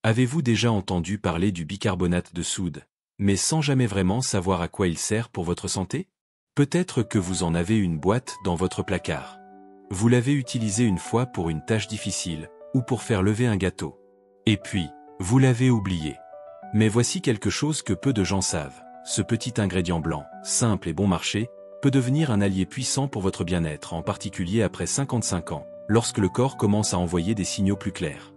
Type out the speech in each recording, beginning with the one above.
Avez-vous déjà entendu parler du bicarbonate de soude, mais sans jamais vraiment savoir à quoi il sert pour votre santé? Peut-être que vous en avez une boîte dans votre placard. Vous l'avez utilisé une fois pour une tâche difficile, ou pour faire lever un gâteau. Et puis, vous l'avez oublié. Mais voici quelque chose que peu de gens savent. Ce petit ingrédient blanc, simple et bon marché, peut devenir un allié puissant pour votre bien-être, en particulier après 55 ans, lorsque le corps commence à envoyer des signaux plus clairs.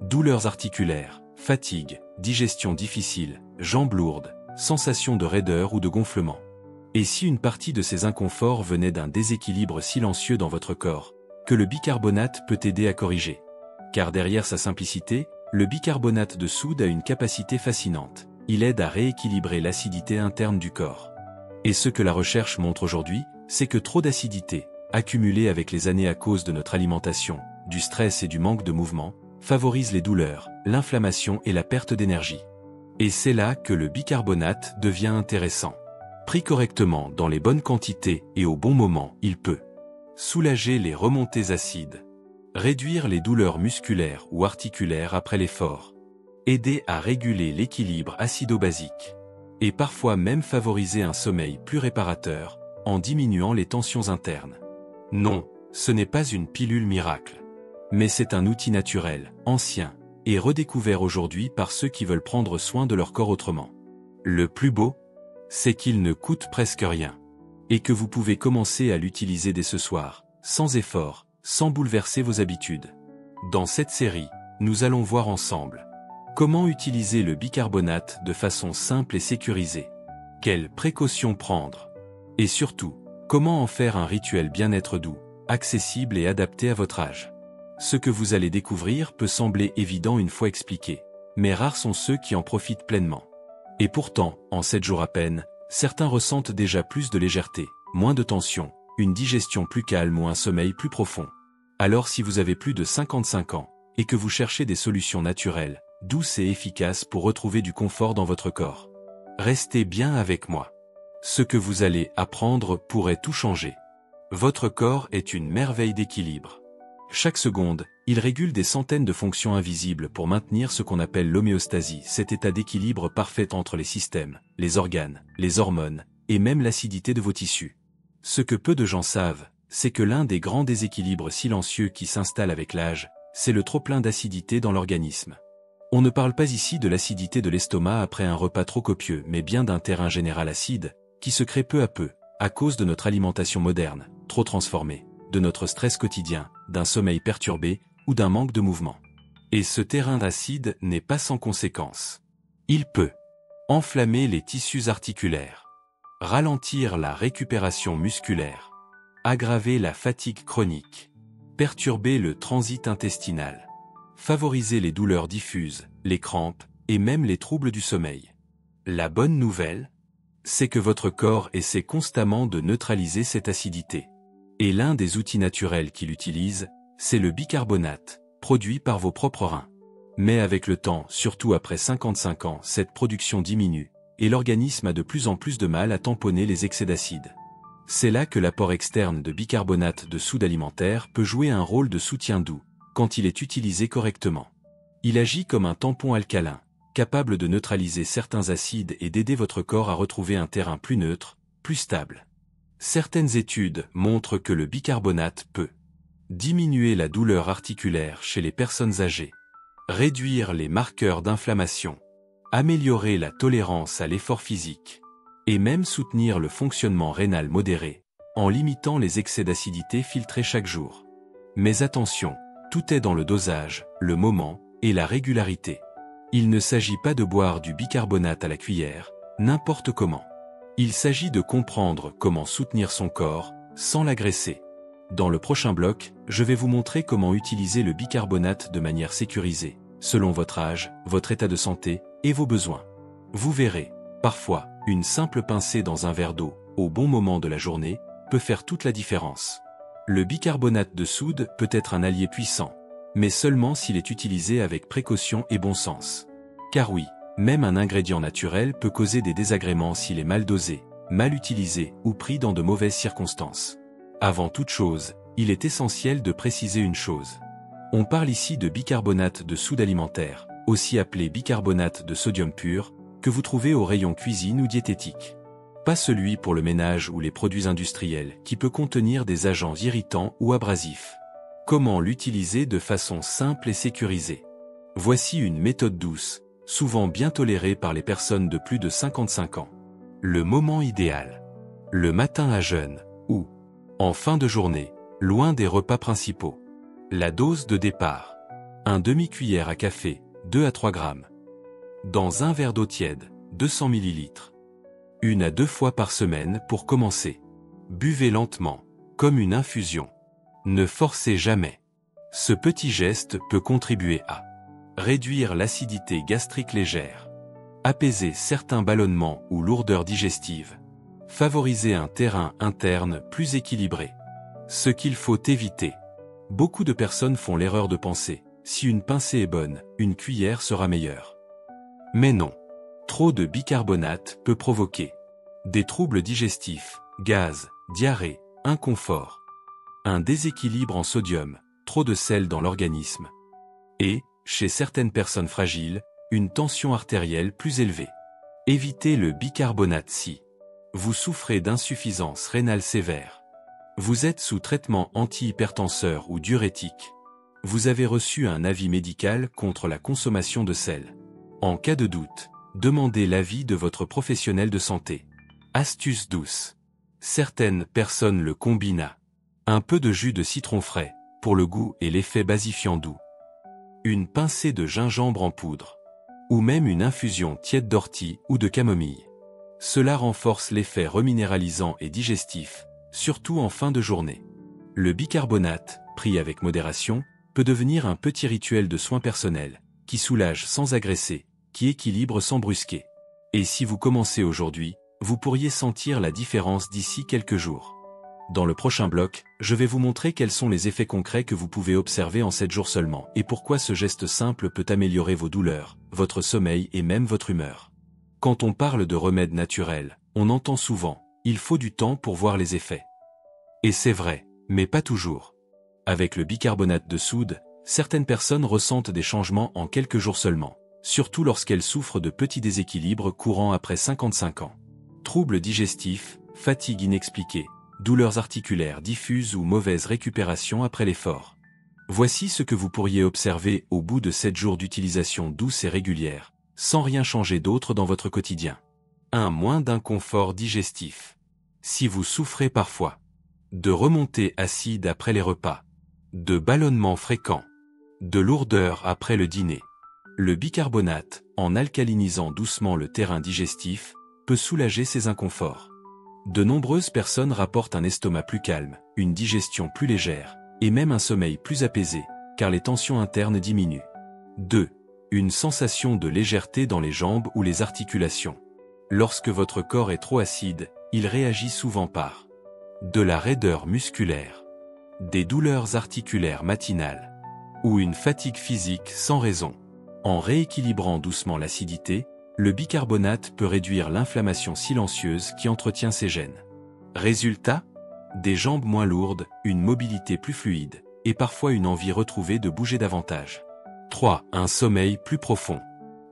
Douleurs articulaires, fatigue, digestion difficile, jambes lourdes, sensation de raideur ou de gonflement. Et si une partie de ces inconforts venait d'un déséquilibre silencieux dans votre corps, que le bicarbonate peut aider à corriger? Car derrière sa simplicité, le bicarbonate de soude a une capacité fascinante. Il aide à rééquilibrer l'acidité interne du corps. Et ce que la recherche montre aujourd'hui, c'est que trop d'acidité, accumulée avec les années à cause de notre alimentation, du stress et du manque de mouvement, favorise les douleurs, l'inflammation et la perte d'énergie. Et c'est là que le bicarbonate devient intéressant. Pris correctement dans les bonnes quantités et au bon moment, il peut soulager les remontées acides, réduire les douleurs musculaires ou articulaires après l'effort, aider à réguler l'équilibre acido-basique, et parfois même favoriser un sommeil plus réparateur, en diminuant les tensions internes. Non, ce n'est pas une pilule miracle. Mais c'est un outil naturel, ancien, et redécouvert aujourd'hui par ceux qui veulent prendre soin de leur corps autrement. Le plus beau, c'est qu'il ne coûte presque rien, et que vous pouvez commencer à l'utiliser dès ce soir, sans effort, sans bouleverser vos habitudes. Dans cette série, nous allons voir ensemble comment utiliser le bicarbonate de façon simple et sécurisée, quelles précautions prendre, et surtout, comment en faire un rituel bien-être doux, accessible et adapté à votre âge. Ce que vous allez découvrir peut sembler évident une fois expliqué, mais rares sont ceux qui en profitent pleinement. Et pourtant, en 7 jours à peine, certains ressentent déjà plus de légèreté, moins de tension, une digestion plus calme ou un sommeil plus profond. Alors si vous avez plus de 55 ans, et que vous cherchez des solutions naturelles, douces et efficaces pour retrouver du confort dans votre corps, restez bien avec moi. Ce que vous allez apprendre pourrait tout changer. Votre corps est une merveille d'équilibre. Chaque seconde, il régule des centaines de fonctions invisibles pour maintenir ce qu'on appelle l'homéostasie, cet état d'équilibre parfait entre les systèmes, les organes, les hormones, et même l'acidité de vos tissus. Ce que peu de gens savent, c'est que l'un des grands déséquilibres silencieux qui s'installe avec l'âge, c'est le trop-plein d'acidité dans l'organisme. On ne parle pas ici de l'acidité de l'estomac après un repas trop copieux, mais bien d'un terrain général acide, qui se crée peu à peu, à cause de notre alimentation moderne, trop transformée, de notre stress quotidien, d'un sommeil perturbé ou d'un manque de mouvement. Et ce terrain acide n'est pas sans conséquences. Il peut enflammer les tissus articulaires, ralentir la récupération musculaire, aggraver la fatigue chronique, perturber le transit intestinal, favoriser les douleurs diffuses, les crampes et même les troubles du sommeil. La bonne nouvelle, c'est que votre corps essaie constamment de neutraliser cette acidité. Et l'un des outils naturels qu'il utilise, c'est le bicarbonate, produit par vos propres reins. Mais avec le temps, surtout après 55 ans, cette production diminue, et l'organisme a de plus en plus de mal à tamponner les excès d'acide. C'est là que l'apport externe de bicarbonate de soude alimentaire peut jouer un rôle de soutien doux, quand il est utilisé correctement. Il agit comme un tampon alcalin, capable de neutraliser certains acides et d'aider votre corps à retrouver un terrain plus neutre, plus stable. Certaines études montrent que le bicarbonate peut diminuer la douleur articulaire chez les personnes âgées, réduire les marqueurs d'inflammation, améliorer la tolérance à l'effort physique, et même soutenir le fonctionnement rénal modéré, en limitant les excès d'acidité filtrés chaque jour. Mais attention, tout est dans le dosage, le moment et la régularité. Il ne s'agit pas de boire du bicarbonate à la cuillère, n'importe comment. Il s'agit de comprendre comment soutenir son corps, sans l'agresser. Dans le prochain bloc, je vais vous montrer comment utiliser le bicarbonate de manière sécurisée, selon votre âge, votre état de santé et vos besoins. Vous verrez, parfois, une simple pincée dans un verre d'eau, au bon moment de la journée, peut faire toute la différence. Le bicarbonate de soude peut être un allié puissant, mais seulement s'il est utilisé avec précaution et bon sens. Car oui, même un ingrédient naturel peut causer des désagréments s'il est mal dosé, mal utilisé ou pris dans de mauvaises circonstances. Avant toute chose, il est essentiel de préciser une chose. On parle ici de bicarbonate de soude alimentaire, aussi appelé bicarbonate de sodium pur, que vous trouvez au rayon cuisine ou diététique. Pas celui pour le ménage ou les produits industriels, qui peut contenir des agents irritants ou abrasifs. Comment l'utiliser de façon simple et sécurisée? Voici une méthode douce, souvent bien tolérée par les personnes de plus de 55 ans. Le moment idéal. Le matin à jeûne, ou en fin de journée, loin des repas principaux. La dose de départ. 1 demi-cuillère à café, 2 à 3 grammes. Dans un verre d'eau tiède, 200 ml. 1 à 2 fois par semaine pour commencer. Buvez lentement, comme une infusion. Ne forcez jamais. Ce petit geste peut contribuer à réduire l'acidité gastrique légère, apaiser certains ballonnements ou lourdeurs digestives, favoriser un terrain interne plus équilibré. Ce qu'il faut éviter. Beaucoup de personnes font l'erreur de penser, si une pincée est bonne, une cuillère sera meilleure. Mais non. Trop de bicarbonate peut provoquer des troubles digestifs, gaz, diarrhée, inconfort, un déséquilibre en sodium, trop de sel dans l'organisme, et, chez certaines personnes fragiles, une tension artérielle plus élevée. Évitez le bicarbonate si vous souffrez d'insuffisance rénale sévère. Vous êtes sous traitement antihypertenseur ou diurétique. Vous avez reçu un avis médical contre la consommation de sel. En cas de doute, demandez l'avis de votre professionnel de santé. Astuce douce. Certaines personnes le combinent à un peu de jus de citron frais, pour le goût et l'effet basifiant doux. Une pincée de gingembre en poudre. Ou même une infusion tiède d'ortie ou de camomille. Cela renforce l'effet reminéralisant et digestif, surtout en fin de journée. Le bicarbonate, pris avec modération, peut devenir un petit rituel de soins personnels, qui soulage sans agresser, qui équilibre sans brusquer. Et si vous commencez aujourd'hui, vous pourriez sentir la différence d'ici quelques jours. Dans le prochain bloc, je vais vous montrer quels sont les effets concrets que vous pouvez observer en 7 jours seulement et pourquoi ce geste simple peut améliorer vos douleurs, votre sommeil et même votre humeur. Quand on parle de remèdes naturels, on entend souvent « il faut du temps pour voir les effets ». Et c'est vrai, mais pas toujours. Avec le bicarbonate de soude, certaines personnes ressentent des changements en quelques jours seulement, surtout lorsqu'elles souffrent de petits déséquilibres courants après 55 ans. Troubles digestifs, fatigue inexpliquée, douleurs articulaires diffuses ou mauvaise récupération après l'effort. Voici ce que vous pourriez observer au bout de 7 jours d'utilisation douce et régulière, sans rien changer d'autre dans votre quotidien. 1. Moins d'inconfort digestif. Si vous souffrez parfois de remontées acides après les repas, de ballonnements fréquents, de lourdeur après le dîner, le bicarbonate, en alcalinisant doucement le terrain digestif, peut soulager ces inconforts. De nombreuses personnes rapportent un estomac plus calme, une digestion plus légère, et même un sommeil plus apaisé, car les tensions internes diminuent. 2. Une sensation de légèreté dans les jambes ou les articulations. Lorsque votre corps est trop acide, il réagit souvent par de la raideur musculaire, des douleurs articulaires matinales, ou une fatigue physique sans raison. En rééquilibrant doucement l'acidité, le bicarbonate peut réduire l'inflammation silencieuse qui entretient ces gènes. Résultat? Des jambes moins lourdes, une mobilité plus fluide, et parfois une envie retrouvée de bouger davantage. 3. Un sommeil plus profond.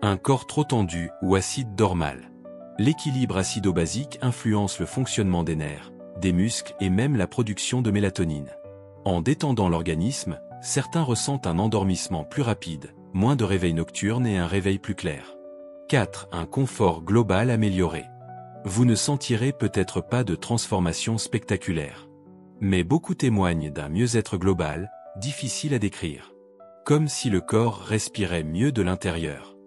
Un corps trop tendu ou acide dort mal. L'équilibre acido-basique influence le fonctionnement des nerfs, des muscles et même la production de mélatonine. En détendant l'organisme, certains ressentent un endormissement plus rapide, moins de réveil nocturne et un réveil plus clair. 4. Un confort global amélioré. Vous ne sentirez peut-être pas de transformation spectaculaire. Mais beaucoup témoignent d'un mieux-être global, difficile à décrire. Comme si le corps respirait mieux de l'intérieur.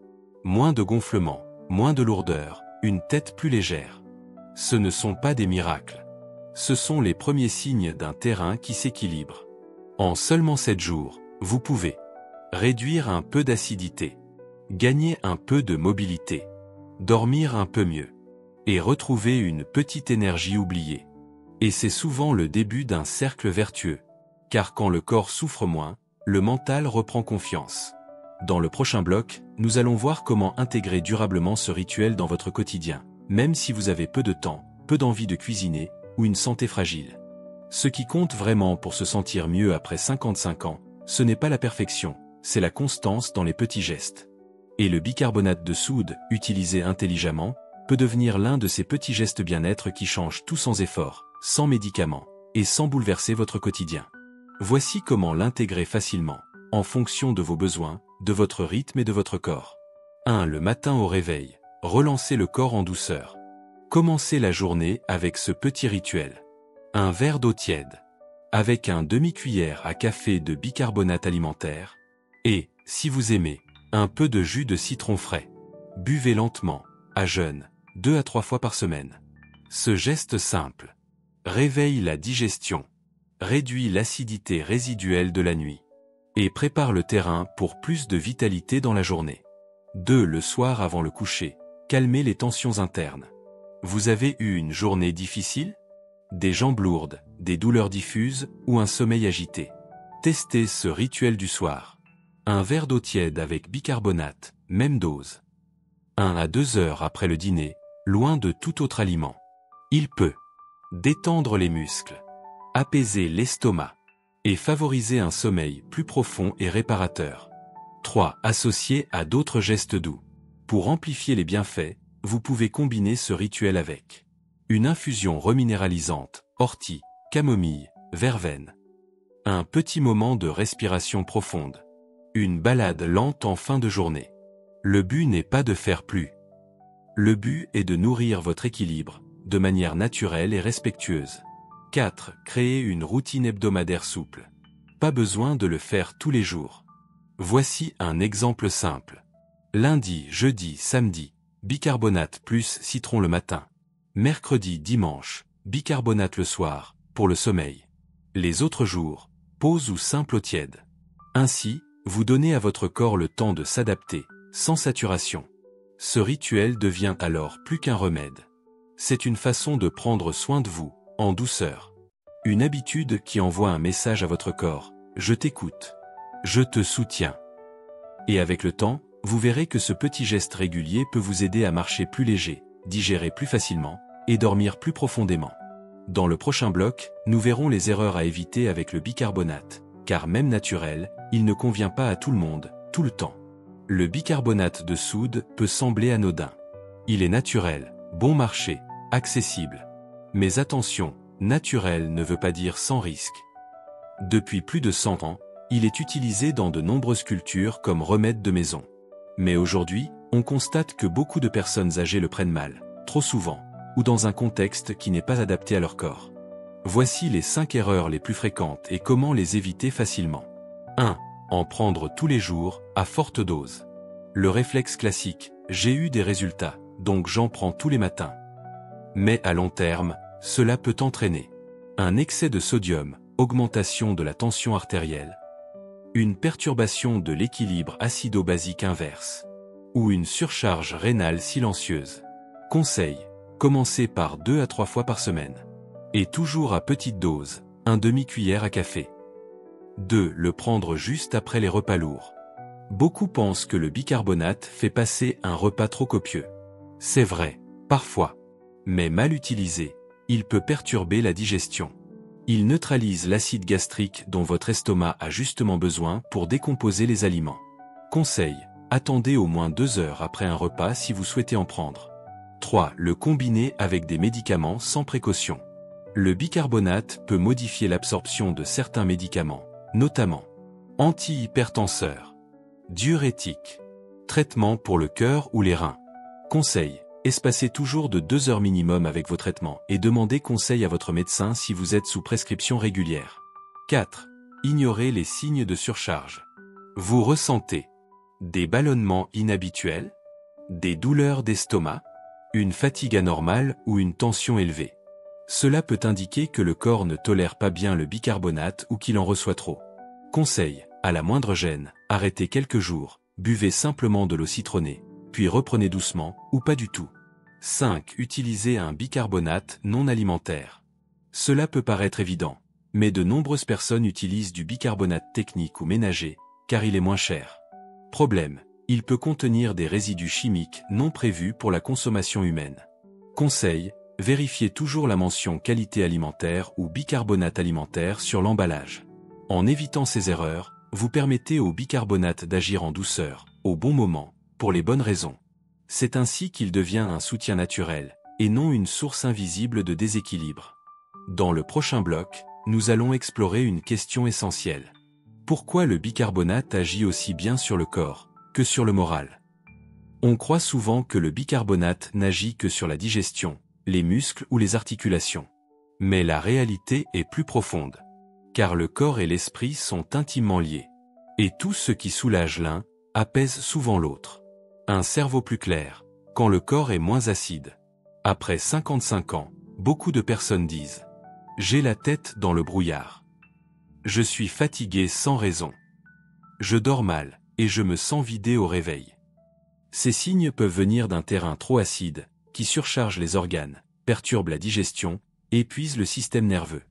Moins de gonflement, moins de lourdeur, une tête plus légère. Ce ne sont pas des miracles. Ce sont les premiers signes d'un terrain qui s'équilibre. En seulement 7 jours, vous pouvez réduire un peu d'acidité, gagner un peu de mobilité, dormir un peu mieux, et retrouver une petite énergie oubliée. Et c'est souvent le début d'un cercle vertueux, car quand le corps souffre moins, le mental reprend confiance. Dans le prochain bloc, nous allons voir comment intégrer durablement ce rituel dans votre quotidien, même si vous avez peu de temps, peu d'envie de cuisiner, ou une santé fragile. Ce qui compte vraiment pour se sentir mieux après 55 ans, ce n'est pas la perfection, c'est la constance dans les petits gestes. Et le bicarbonate de soude, utilisé intelligemment, peut devenir l'un de ces petits gestes bien-être qui changent tout sans effort, sans médicaments, et sans bouleverser votre quotidien. Voici comment l'intégrer facilement, en fonction de vos besoins, de votre rythme et de votre corps. 1. Le matin au réveil. Relancez le corps en douceur. Commencez la journée avec ce petit rituel. Un verre d'eau tiède, avec un demi-cuillère à café de bicarbonate alimentaire, et, si vous aimez, un peu de jus de citron frais. Buvez lentement, à jeun, 2 à 3 fois par semaine. Ce geste simple réveille la digestion, réduit l'acidité résiduelle de la nuit, et prépare le terrain pour plus de vitalité dans la journée. 2. Le soir avant le coucher. Calmez les tensions internes. Vous avez eu une journée difficile? Des jambes lourdes, des douleurs diffuses ou un sommeil agité? Testez ce rituel du soir. Un verre d'eau tiède avec bicarbonate, même dose. 1 à 2 heures après le dîner, loin de tout autre aliment. Il peut détendre les muscles, apaiser l'estomac et favoriser un sommeil plus profond et réparateur. 3. Associé à d'autres gestes doux. Pour amplifier les bienfaits, vous pouvez combiner ce rituel avec une infusion reminéralisante, ortie, camomille, verveine. Un petit moment de respiration profonde. Une balade lente en fin de journée. Le but n'est pas de faire plus. Le but est de nourrir votre équilibre, de manière naturelle et respectueuse. 4. Créer une routine hebdomadaire souple. Pas besoin de le faire tous les jours. Voici un exemple simple. Lundi, jeudi, samedi, bicarbonate plus citron le matin. Mercredi, dimanche, bicarbonate le soir, pour le sommeil. Les autres jours, pause ou simple eau tiède. Ainsi, vous donnez à votre corps le temps de s'adapter, sans saturation. Ce rituel devient alors plus qu'un remède. C'est une façon de prendre soin de vous, en douceur. Une habitude qui envoie un message à votre corps. Je t'écoute. Je te soutiens. Et avec le temps, vous verrez que ce petit geste régulier peut vous aider à marcher plus léger, digérer plus facilement, et dormir plus profondément. Dans le prochain bloc, nous verrons les erreurs à éviter avec le bicarbonate, car même naturel, il ne convient pas à tout le monde, tout le temps. Le bicarbonate de soude peut sembler anodin. Il est naturel, bon marché, accessible. Mais attention, naturel ne veut pas dire sans risque. Depuis plus de 100 ans, il est utilisé dans de nombreuses cultures comme remède de maison. Mais aujourd'hui, on constate que beaucoup de personnes âgées le prennent mal, trop souvent, ou dans un contexte qui n'est pas adapté à leur corps. Voici les 5 erreurs les plus fréquentes et comment les éviter facilement. 1. En prendre tous les jours, à forte dose. Le réflexe classique, j'ai eu des résultats, donc j'en prends tous les matins. Mais à long terme, cela peut entraîner un excès de sodium, augmentation de la tension artérielle, une perturbation de l'équilibre acido-basique inverse, ou une surcharge rénale silencieuse. Conseil, commencez par 2 à 3 fois par semaine. Et toujours à petite dose, un demi-cuillère à café. 2. Le prendre juste après les repas lourds. Beaucoup pensent que le bicarbonate fait passer un repas trop copieux. C'est vrai, parfois. Mais mal utilisé, il peut perturber la digestion. Il neutralise l'acide gastrique dont votre estomac a justement besoin pour décomposer les aliments. Conseil, attendez au moins 2 heures après un repas si vous souhaitez en prendre. 3. Le combiner avec des médicaments sans précaution. Le bicarbonate peut modifier l'absorption de certains médicaments, notamment antihypertenseurs, diurétiques, traitements pour le cœur ou les reins. Conseil, espacez toujours de 2 heures minimum avec vos traitements et demandez conseil à votre médecin si vous êtes sous prescription régulière. 4. Ignorez les signes de surcharge. Vous ressentez des ballonnements inhabituels, des douleurs d'estomac, une fatigue anormale ou une tension élevée. Cela peut indiquer que le corps ne tolère pas bien le bicarbonate ou qu'il en reçoit trop. Conseil, à la moindre gêne, arrêtez quelques jours, buvez simplement de l'eau citronnée, puis reprenez doucement, ou pas du tout. 5. Utilisez un bicarbonate non alimentaire. Cela peut paraître évident, mais de nombreuses personnes utilisent du bicarbonate technique ou ménager, car il est moins cher. Problème, il peut contenir des résidus chimiques non prévus pour la consommation humaine. Conseil, vérifiez toujours la mention qualité alimentaire ou bicarbonate alimentaire sur l'emballage. En évitant ces erreurs, vous permettez au bicarbonate d'agir en douceur, au bon moment, pour les bonnes raisons. C'est ainsi qu'il devient un soutien naturel, et non une source invisible de déséquilibre. Dans le prochain bloc, nous allons explorer une question essentielle. Pourquoi le bicarbonate agit aussi bien sur le corps que sur le moral? On croit souvent que le bicarbonate n'agit que sur la digestion, les muscles ou les articulations. Mais la réalité est plus profonde. Car le corps et l'esprit sont intimement liés. Et tout ce qui soulage l'un, apaise souvent l'autre. Un cerveau plus clair, quand le corps est moins acide. Après 55 ans, beaucoup de personnes disent « J'ai la tête dans le brouillard. Je suis fatigué sans raison. Je dors mal, et je me sens vidé au réveil. » Ces signes peuvent venir d'un terrain trop acide, qui surcharge les organes, perturbe la digestion, et épuise le système nerveux.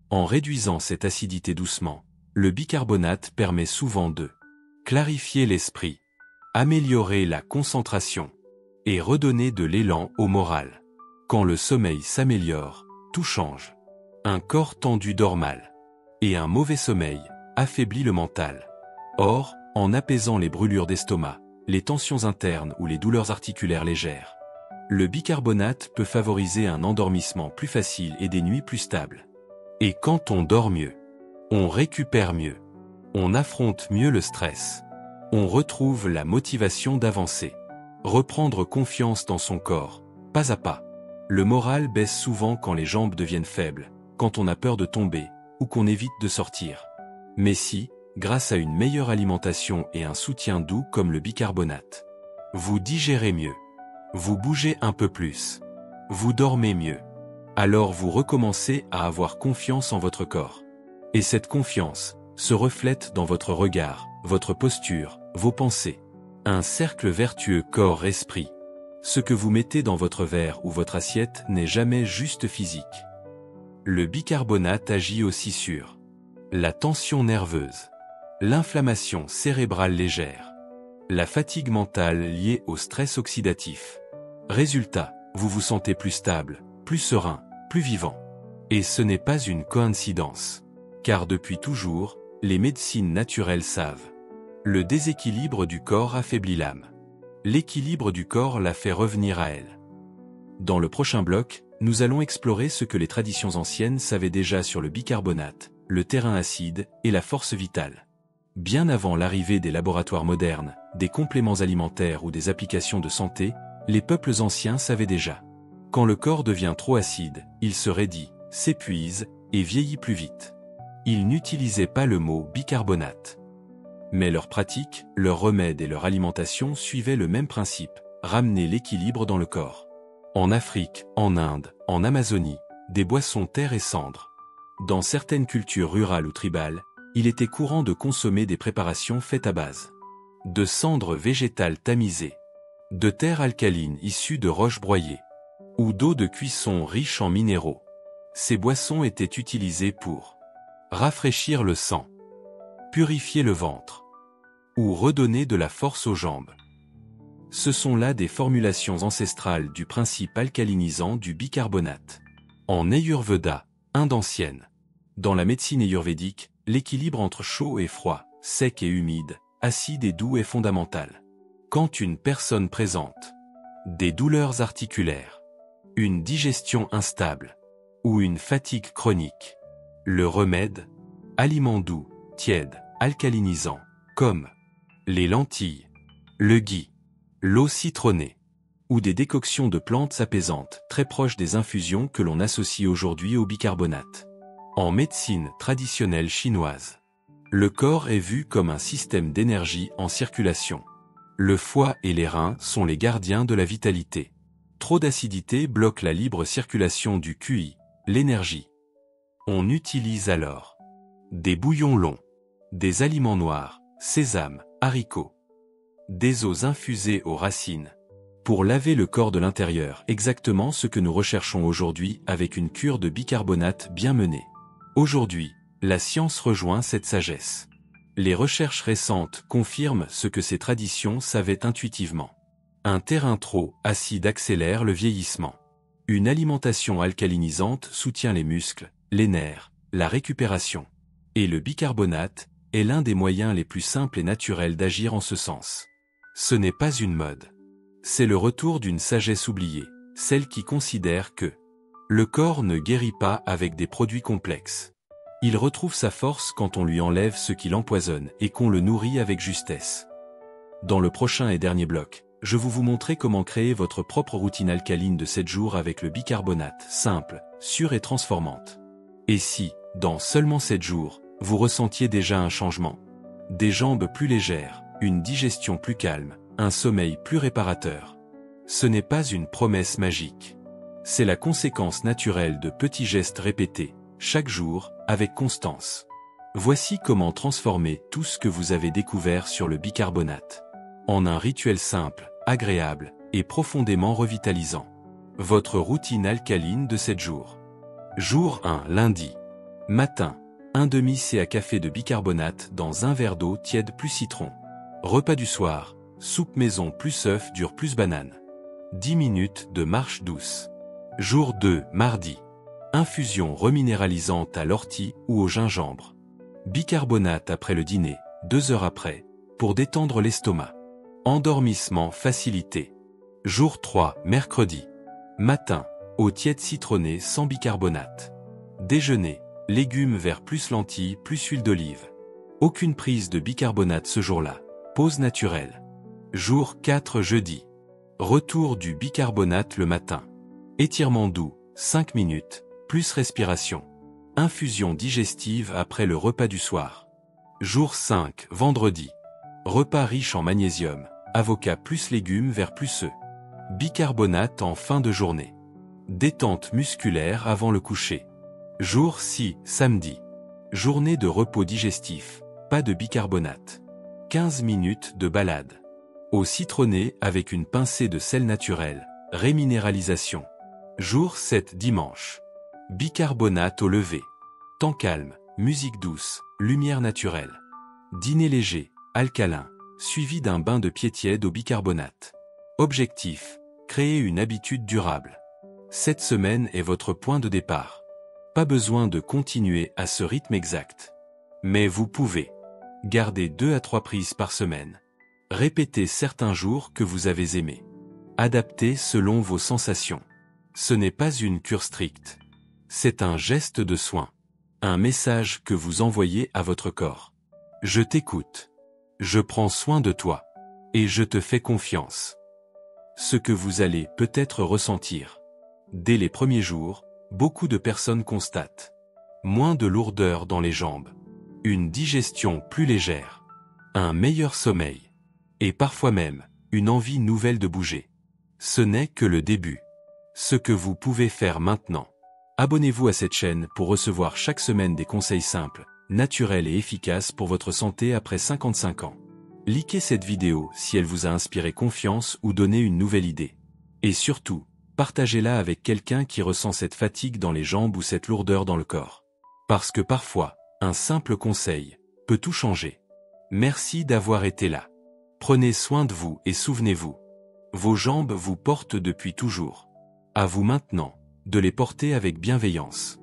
En réduisant cette acidité doucement, le bicarbonate permet souvent de clarifier l'esprit, améliorer la concentration, et redonner de l'élan au moral. Quand le sommeil s'améliore, tout change. Un corps tendu dort mal. Et un mauvais sommeil affaiblit le mental. Or, en apaisant les brûlures d'estomac, les tensions internes ou les douleurs articulaires légères, le bicarbonate peut favoriser un endormissement plus facile et des nuits plus stables. Et quand on dort mieux, on récupère mieux, on affronte mieux le stress, on retrouve la motivation d'avancer, reprendre confiance dans son corps, pas à pas. Le moral baisse souvent quand les jambes deviennent faibles, quand on a peur de tomber, ou qu'on évite de sortir. Mais si, grâce à une meilleure alimentation et un soutien doux comme le bicarbonate, vous digérez mieux, vous bougez un peu plus, vous dormez mieux, alors vous recommencez à avoir confiance en votre corps. Et cette confiance se reflète dans votre regard, votre posture, vos pensées. Un cercle vertueux corps-esprit. Ce que vous mettez dans votre verre ou votre assiette n'est jamais juste physique. Le bicarbonate agit aussi sur la tension nerveuse, l'inflammation cérébrale légère, la fatigue mentale liée au stress oxydatif. Résultat, vous vous sentez plus stable, plus serein, plus vivant. Et ce n'est pas une coïncidence. Car depuis toujours, les médecines naturelles savent. Le déséquilibre du corps affaiblit l'âme. L'équilibre du corps la fait revenir à elle. Dans le prochain bloc, nous allons explorer ce que les traditions anciennes savaient déjà sur le bicarbonate, le terrain acide et la force vitale. Bien avant l'arrivée des laboratoires modernes, des compléments alimentaires ou des applications de santé, les peuples anciens savaient déjà. Quand le corps devient trop acide, il se raidit, s'épuise et vieillit plus vite. Ils n'utilisaient pas le mot bicarbonate. Mais leurs pratiques, leurs remèdes et leur alimentation suivaient le même principe, ramener l'équilibre dans le corps. En Afrique, en Inde, en Amazonie, des boissons terre et cendre. Dans certaines cultures rurales ou tribales, il était courant de consommer des préparations faites à base de cendres végétales tamisées, de terre alcaline issue de roches broyées, ou d'eau de cuisson riche en minéraux. Ces boissons étaient utilisées pour rafraîchir le sang, purifier le ventre, ou redonner de la force aux jambes. Ce sont là des formulations ancestrales du principe alcalinisant du bicarbonate. En Ayurveda, Inde ancienne, dans la médecine ayurvédique, l'équilibre entre chaud et froid, sec et humide, acide et doux est fondamental. Quand une personne présente des douleurs articulaires, une digestion instable ou une fatigue chronique, le remède, aliments doux, tièdes, alcalinisants, comme les lentilles, le ghee, l'eau citronnée, ou des décoctions de plantes apaisantes très proches des infusions que l'on associe aujourd'hui au bicarbonate. En médecine traditionnelle chinoise, le corps est vu comme un système d'énergie en circulation. Le foie et les reins sont les gardiens de la vitalité. Trop d'acidité bloque la libre circulation du QI, l'énergie. On utilise alors des bouillons longs, des aliments noirs, sésame, haricots, des eaux infusées aux racines, pour laver le corps de l'intérieur, exactement ce que nous recherchons aujourd'hui avec une cure de bicarbonate bien menée. Aujourd'hui, la science rejoint cette sagesse. Les recherches récentes confirment ce que ces traditions savaient intuitivement. Un terrain trop acide accélère le vieillissement. Une alimentation alcalinisante soutient les muscles, les nerfs, la récupération. Et le bicarbonate est l'un des moyens les plus simples et naturels d'agir en ce sens. Ce n'est pas une mode. C'est le retour d'une sagesse oubliée, celle qui considère que le corps ne guérit pas avec des produits complexes. Il retrouve sa force quand on lui enlève ce qui l'empoisonne et qu'on le nourrit avec justesse. Dans le prochain et dernier bloc, je vais vous montrer comment créer votre propre routine alcaline de 7 jours avec le bicarbonate, simple, sûre et transformante. Et si, dans seulement 7 jours, vous ressentiez déjà un changement, des jambes plus légères, une digestion plus calme, un sommeil plus réparateur. Ce n'est pas une promesse magique. C'est la conséquence naturelle de petits gestes répétés, chaque jour, avec constance. Voici comment transformer tout ce que vous avez découvert sur le bicarbonate en un rituel simple, agréable et profondément revitalisant. Votre routine alcaline de 7 jours. Jour 1, lundi. Matin. 1 demi-thé à café de bicarbonate dans un verre d'eau tiède plus citron. Repas du soir. Soupe maison plus œuf dur plus banane. 10 minutes de marche douce. Jour 2, mardi. Infusion reminéralisante à l'ortie ou au gingembre. Bicarbonate après le dîner, 2 heures après, pour détendre l'estomac. Endormissement facilité. Jour 3, mercredi. Matin, eau tiède citronnée sans bicarbonate. Déjeuner, légumes verts plus lentilles plus huile d'olive. Aucune prise de bicarbonate ce jour-là. Pause naturelle. Jour 4, jeudi. Retour du bicarbonate le matin. Étirement doux, 5 minutes, plus respiration. Infusion digestive après le repas du soir. Jour 5, vendredi. Repas riche en magnésium, avocat plus légumes verts plus œufs. Bicarbonate en fin de journée. Détente musculaire avant le coucher. Jour 6, samedi. Journée de repos digestif, pas de bicarbonate. 15 minutes de balade. Eau citronnée avec une pincée de sel naturel, réminéralisation. Jour 7, dimanche. Bicarbonate au lever. Temps calme, musique douce, lumière naturelle. Dîner léger, alcalin, suivi d'un bain de pied tiède au bicarbonate. Objectif, créer une habitude durable. Cette semaine est votre point de départ. Pas besoin de continuer à ce rythme exact. Mais vous pouvez garder 2 à 3 prises par semaine. Répétez certains jours que vous avez aimés. Adaptez selon vos sensations. Ce n'est pas une cure stricte. C'est un geste de soin. Un message que vous envoyez à votre corps. Je t'écoute. Je prends soin de toi. Et je te fais confiance. Ce que vous allez peut-être ressentir. Dès les premiers jours, beaucoup de personnes constatent moins de lourdeur dans les jambes, une digestion plus légère, un meilleur sommeil, et parfois même, une envie nouvelle de bouger. Ce n'est que le début. Ce que vous pouvez faire maintenant. Abonnez-vous à cette chaîne pour recevoir chaque semaine des conseils simples, naturels et efficaces pour votre santé après 55 ans. Likez cette vidéo si elle vous a inspiré confiance ou donné une nouvelle idée. Et surtout, partagez-la avec quelqu'un qui ressent cette fatigue dans les jambes ou cette lourdeur dans le corps. Parce que parfois, un simple conseil peut tout changer. Merci d'avoir été là. Prenez soin de vous et souvenez-vous. Vos jambes vous portent depuis toujours. À vous maintenant, de les porter avec bienveillance.